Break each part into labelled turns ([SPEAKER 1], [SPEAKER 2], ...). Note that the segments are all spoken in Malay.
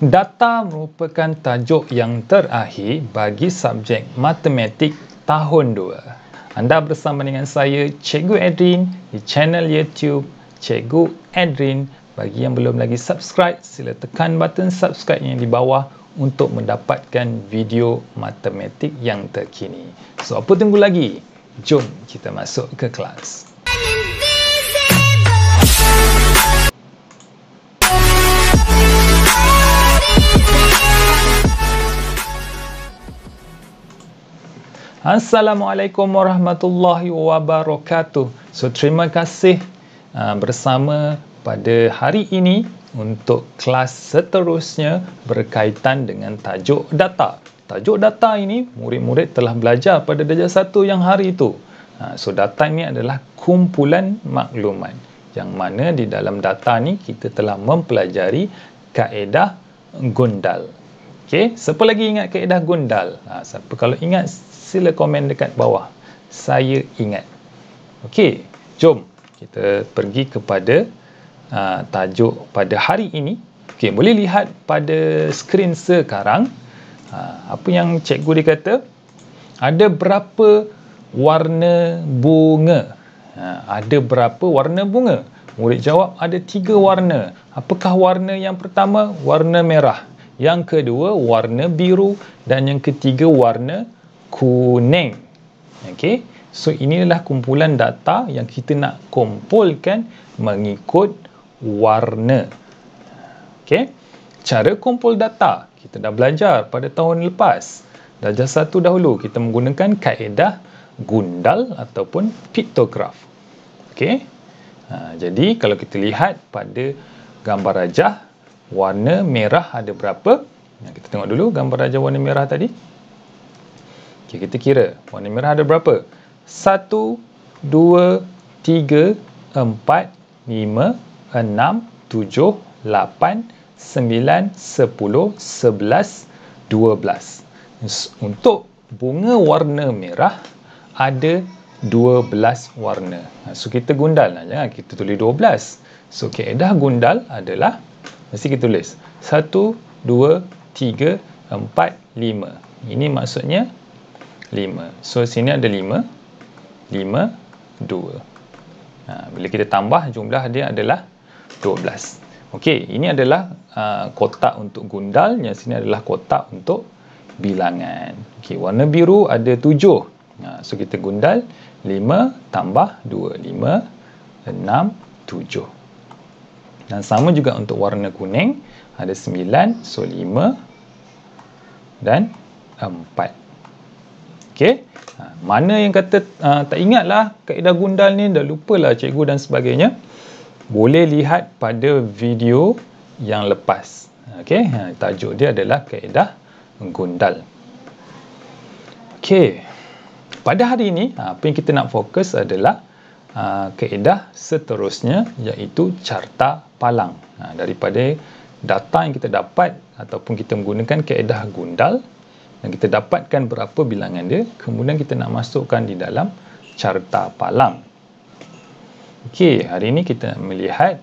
[SPEAKER 1] Data merupakan tajuk yang terakhir bagi subjek matematik tahun 2. Anda bersama dengan saya, Cikgu Edrin, di channel YouTube Cikgu Edrin. Bagi yang belum lagi subscribe, sila tekan button subscribe yang di bawah untuk mendapatkan video matematik yang terkini. So, apa tunggu lagi? Jom kita masuk ke kelas. Assalamualaikum warahmatullahi wabarakatuh. So, terima kasih bersama pada hari ini untuk kelas seterusnya berkaitan dengan tajuk data. Tajuk data ini murid-murid telah belajar pada darjah 1 yang hari itu. So, data ini adalah kumpulan maklumat. Yang mana di dalam data ni kita telah mempelajari kaedah gundal. Okey, siapa lagi ingat kaedah gundal? Siapa kalau ingat sila komen dekat bawah. Saya ingat. Okey, jom kita pergi kepada tajuk pada hari ini. Okey, boleh lihat pada skrin sekarang. Apa yang cikgu dia kata? Ada berapa warna bunga? Ada berapa warna bunga? Murid jawab ada 3 warna. Apakah warna yang pertama? Warna merah. Yang kedua warna biru dan yang ketiga warna kuning. Okey, so inilah kumpulan data yang kita nak kumpulkan mengikut warna. Okey, cara kumpul data kita dah belajar pada tahun lepas. Darjah 1 dahulu kita menggunakan kaedah gundal ataupun piktograf. Okey, jadi kalau kita lihat pada gambar rajah, warna merah ada berapa? Kita tengok dulu gambar rajah warna merah tadi. Okay, kita kira warna merah ada berapa? 1, 2, 3, 4, 5, 6, 7, 8, 9, 10, 11, 12. Untuk bunga warna merah ada 12 warna. So kita gundal, jangan kita tulis 12. So kaedah gundal adalah mesti kita tulis 1, 2, 3, 4, 5. Ini maksudnya 5. So sini ada 5, 5, 2. Bila kita tambah jumlah dia adalah 12. Okey, ini adalah kotak untuk gundal, yang sini adalah kotak untuk bilangan. Okey, warna biru ada 7. So kita gundal 5 tambah 2, 5, 6, 7. Dan sama juga untuk warna kuning ada 9, so 5 dan 4. Okey, mana yang kata tak ingatlah kaedah gundal ni, dah lupalah cikgu dan sebagainya, boleh lihat pada video yang lepas. Okey, tajuk dia adalah kaedah gundal. Okey, pada hari ini apa yang kita nak fokus adalah kaedah seterusnya, iaitu carta palang. Daripada data yang kita dapat ataupun kita menggunakan kaedah gundal dan kita dapatkan berapa bilangan dia, kemudian kita nak masukkan di dalam carta palang. Okey, hari ini kita melihat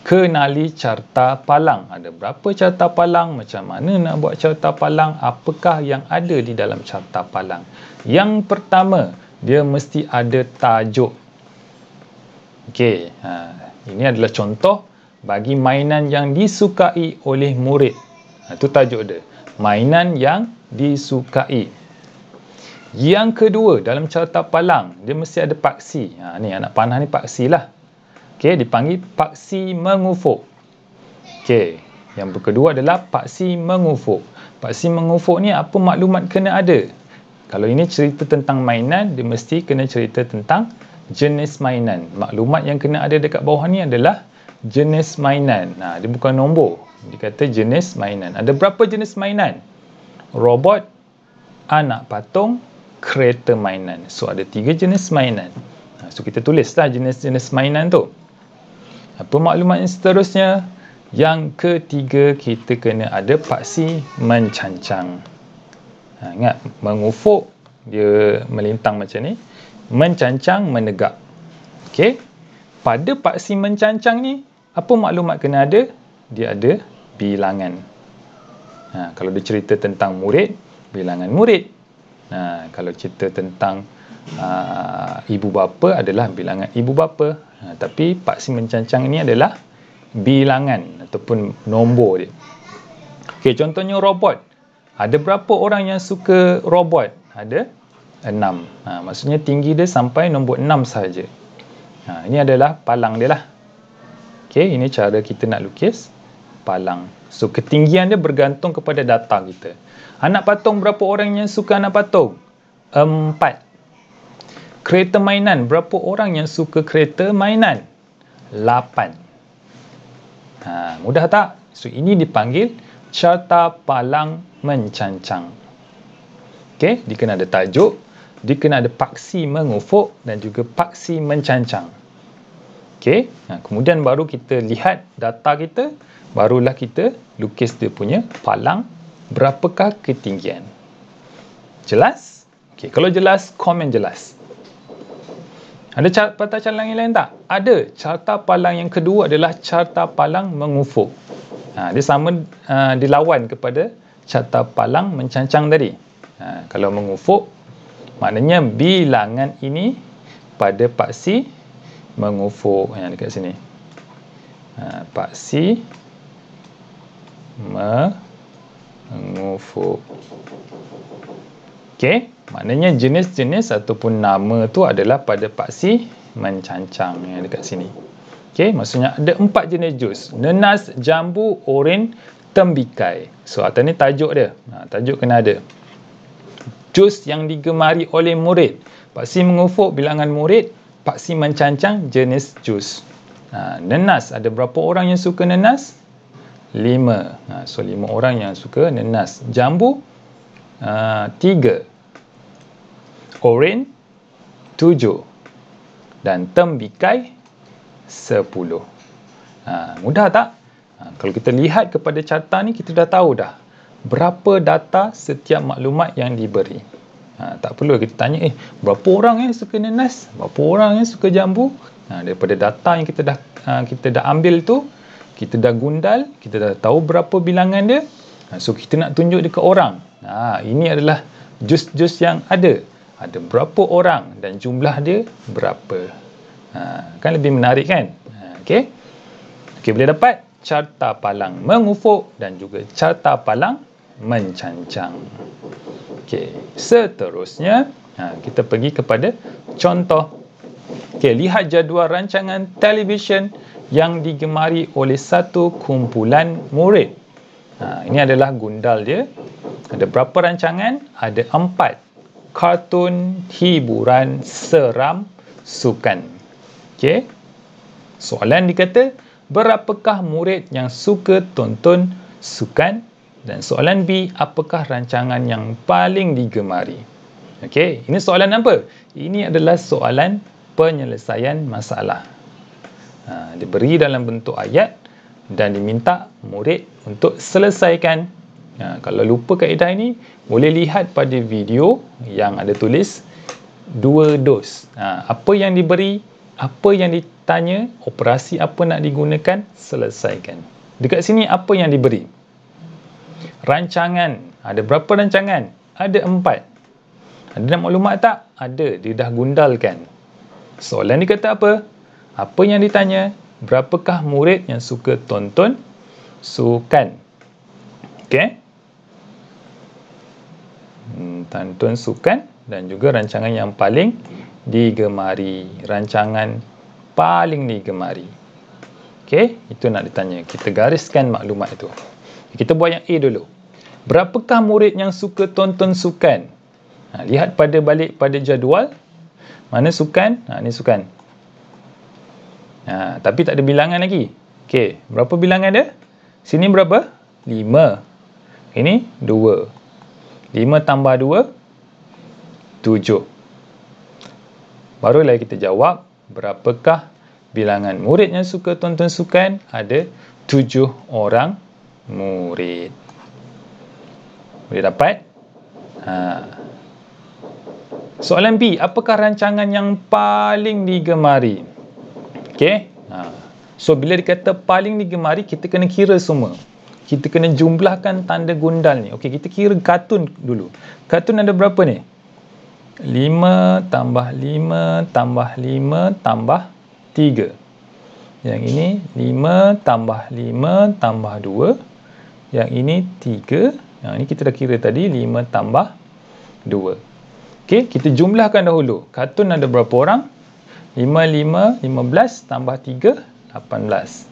[SPEAKER 1] kenali carta palang. Ada berapa carta palang, macam mana nak buat carta palang, apakah yang ada di dalam carta palang. Yang pertama, dia mesti ada tajuk. Okey, ini adalah contoh bagi mainan yang disukai oleh murid. Itu tajuk dia, mainan yang disukai. Yang kedua, dalam carta palang dia mesti ada paksi. Ni anak panah ni paksi lah. Okey, dipanggil paksi mengufuk. Okey, yang kedua adalah paksi mengufuk. Paksi mengufuk ni apa maklumat kena ada? Kalau ini cerita tentang mainan, dia mesti kena cerita tentang jenis mainan. Maklumat yang kena ada dekat bawah ni adalah jenis mainan. Dia bukan nombor, dia kata jenis mainan. Ada berapa jenis mainan? Robot, anak patung, kereta mainan. So ada 3 jenis mainan. So kita tulislah jenis-jenis mainan tu. Apa maklumat yang seterusnya? Yang ketiga, kita kena ada paksi mencancang. Ingat, mengufuk dia melintang macam ni, mencancang menegak. Okey, pada paksi mencancang ni apa maklumat kena ada? Dia ada bilangan. Kalau dia cerita tentang murid, bilangan murid. Kalau cerita tentang ibu bapa adalah bilangan ibu bapa. Tapi paksi mencancang ini adalah bilangan ataupun nombor dia. Okey, contohnya robot. Ada berapa orang yang suka robot? Ada 6. Maksudnya tinggi dia sampai nombor 6 sahaja. Ini adalah palang dia lah. Okey, ini cara kita nak lukis palang. So, ketinggian dia bergantung kepada data kita. Anak patung, berapa orang yang suka anak patung? 4. Kereta mainan, berapa orang yang suka kereta mainan? 8. Mudah tak? So, ini dipanggil carta palang mencancang. Okey, dia kena ada tajuk, dia kena ada paksi mengufuk dan juga paksi mencancang. Okey, kemudian baru kita lihat data kita, barulah kita lukis dia punya palang berapakah ketinggian. Jelas? Okey, kalau jelas, komen jelas. Ada patah calang yang lain tak? Ada. Carta palang yang kedua adalah carta palang mengufuk. Dia sama dilawan kepada carta palang mencancang tadi. Kalau mengufuk, maknanya bilangan ini pada paksi mengufuk. Yang dekat sini. Paksi mengufuk. Okey, maknanya jenis-jenis ataupun nama tu adalah pada paksi mencancang yang dekat sini. Okey, maksudnya ada 4 jenis jus. Nenas, jambu, oren, tembikai. So, atas ni tajuk dia. Tajuk kena ada. Jus yang digemari oleh murid. Paksi mengufuk bilangan murid. Paksi mencancang jenis jus. Nenas, ada berapa orang yang suka nenas? 5. So, 5 orang yang suka nenas. Jambu, 3. Oren 7 dan tembikai 10. Mudah tak? Kalau kita lihat kepada carta ni, kita dah tahu dah berapa data setiap maklumat yang diberi. Tak perlu kita tanya berapa orang yang suka nenas, berapa orang yang suka jambu. Daripada data yang kita dah ambil tu, kita dah gundal, kita dah tahu berapa bilangan dia. So kita nak tunjuk dia ke orang. Ini adalah jus-jus yang ada. Ada berapa orang dan jumlah dia berapa. Kan lebih menarik kan? Okey. Okey, boleh dapat carta palang mengufuk dan juga carta palang mencancang. Okey, seterusnya kita pergi kepada contoh. Okey, lihat jadual rancangan televisyen yang digemari oleh satu kumpulan murid. Ini adalah gundal dia. Ada berapa rancangan? Ada 4. Kartun, hiburan, seram, sukan. Okey. Soalan dikata, berapakah murid yang suka tonton sukan? Dan soalan B, apakah rancangan yang paling digemari? Okey, ini soalan apa? Ini adalah soalan penyelesaian masalah. Diberi dalam bentuk ayat dan diminta murid untuk selesaikan. Kalau lupa kaedah ini, boleh lihat pada video yang ada tulis 2 dos. Apa yang diberi, apa yang ditanya, operasi apa nak digunakan, selesaikan. Dekat sini apa yang diberi? Rancangan. Ada berapa rancangan? Ada 4. Ada maklumat tak? Ada. Dia dah gundalkan. Soalan dia kata apa? Apa yang ditanya? Berapakah murid yang suka tonton sukan? Okey. Tonton sukan dan juga rancangan yang paling digemari. Rancangan paling digemari. Okey, itu nak ditanya. Kita gariskan maklumat itu. Kita buat yang A dulu. Berapakah murid yang suka tonton sukan? Lihat balik pada jadual. Mana sukan? Ni sukan. Tapi tak ada bilangan lagi. Okey, berapa bilangan dia? Sini berapa? 5. Ini 2. 5 tambah 2, 7. Barulah kita jawab, berapakah bilangan murid yang suka tonton sukan? Ada 7 orang murid. Boleh dapat? Soalan B, apakah rancangan yang paling digemari? Okey. So, bila dikata paling digemari, kita kena kira semua. kita kena jumlahkan tanda gundal ni. Okey, kita kira kartun dulu. Kartun ada berapa ni? 5 tambah 5 tambah 5 tambah 3. Yang ini 5 tambah 5 tambah 2. Yang ini 3. Yang ini kita dah kira tadi 5 tambah 2. Okey, kita jumlahkan dahulu. Kartun ada berapa orang? 5, 5, 15 tambah 3, 18.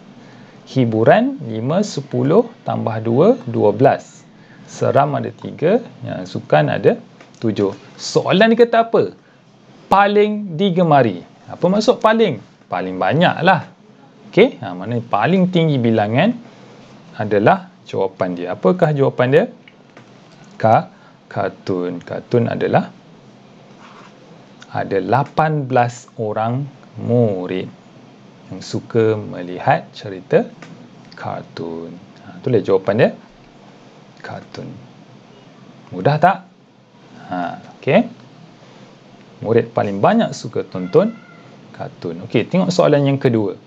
[SPEAKER 1] Hiburan 5, 10 tambah 2, 12. Seram ada 3. Yang sukan ada 7. Soalan ni kata apa? Paling digemari. Apa maksud paling? Paling banyak lah. Okey, maknanya paling tinggi bilangan adalah jawapan dia. Apakah jawapan dia? Kartun. Kartun adalah ada 18 orang murid yang suka melihat cerita kartun. Itulah jawapan dia. Kartun. Mudah tak? Okey. Murid paling banyak suka tonton kartun. Okey, tengok soalan yang kedua.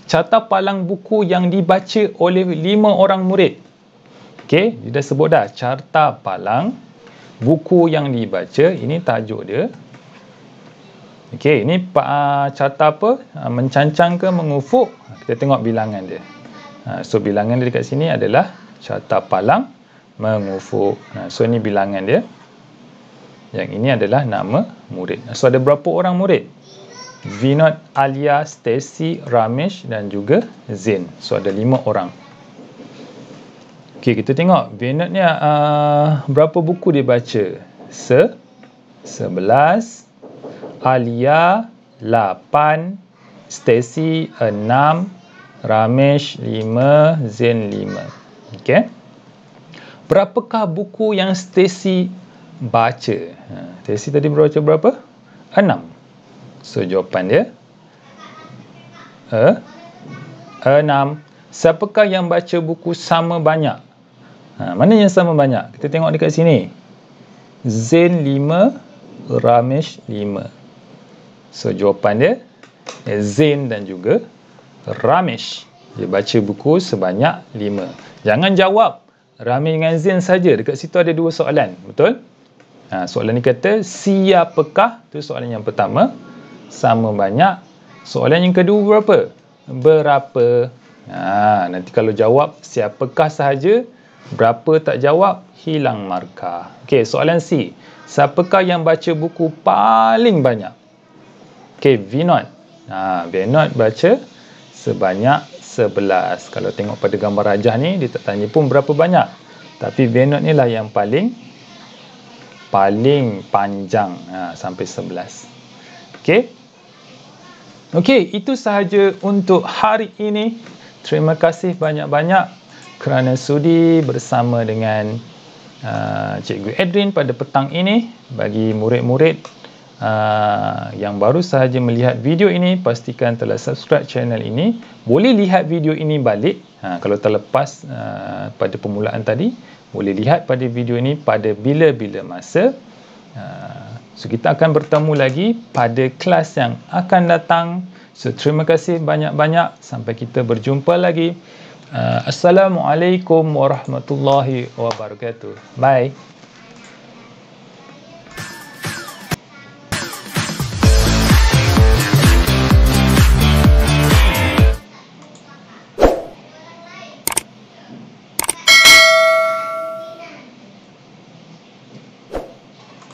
[SPEAKER 1] Carta palang buku yang dibaca oleh 5 orang murid. Okey, dia dah sebut dah. Carta palang buku yang dibaca. Ini tajuk dia. Okey, ini carta apa? Mencancang ke mengufuk? Kita tengok bilangan dia. So, bilangan dia dekat sini adalah carta palang mengufuk. So, ini bilangan dia. Yang ini adalah nama murid. So, ada berapa orang murid? Vinod, Alia, Stacy, Ramesh dan juga Zain. So, ada 5 orang. Okey, kita tengok. Vinod ni berapa buku dia baca? 11. Alia 8, Stacy 6, Ramesh 5, Zain 5. Okey. Berapakah buku yang Stacy baca? Stacy tadi baca berapa? 6. So jawapan dia 6. Siapakah yang baca buku sama banyak? Mana yang sama banyak? Kita tengok dekat sini. Zain 5, Ramesh 5. So jawapan dia Zain dan juga Ramesh. Dia baca buku sebanyak 5. Jangan jawab Ramesh dengan Zain saja. Dekat situ ada 2 soalan. Betul? Soalan ni kata siapakah? Itu soalan yang pertama. Sama banyak. Soalan yang kedua berapa? Nanti kalau jawab siapakah sahaja, berapa tak jawab, hilang markah. Okey, soalan C. Siapakah yang baca buku paling banyak? Okey, Vinod. Vinod baca sebanyak 11. Kalau tengok pada gambar rajah ni, dia tak tanya pun berapa banyak. Tapi Vinod ni lah yang paling panjang, sampai 11. Okey. Okey, itu sahaja untuk hari ini. Terima kasih banyak-banyak kerana sudi bersama dengan Cikgu Edrin pada petang ini. Bagi murid-murid yang baru sahaja melihat video ini, pastikan telah subscribe channel ini. Boleh lihat video ini balik. Kalau terlepas pada permulaan tadi, boleh lihat pada video ini pada bila-bila masa. So, kita akan bertemu lagi pada kelas yang akan datang. So, terima kasih banyak-banyak. Sampai kita berjumpa lagi. Assalamualaikum warahmatullahi wabarakatuh. Bye.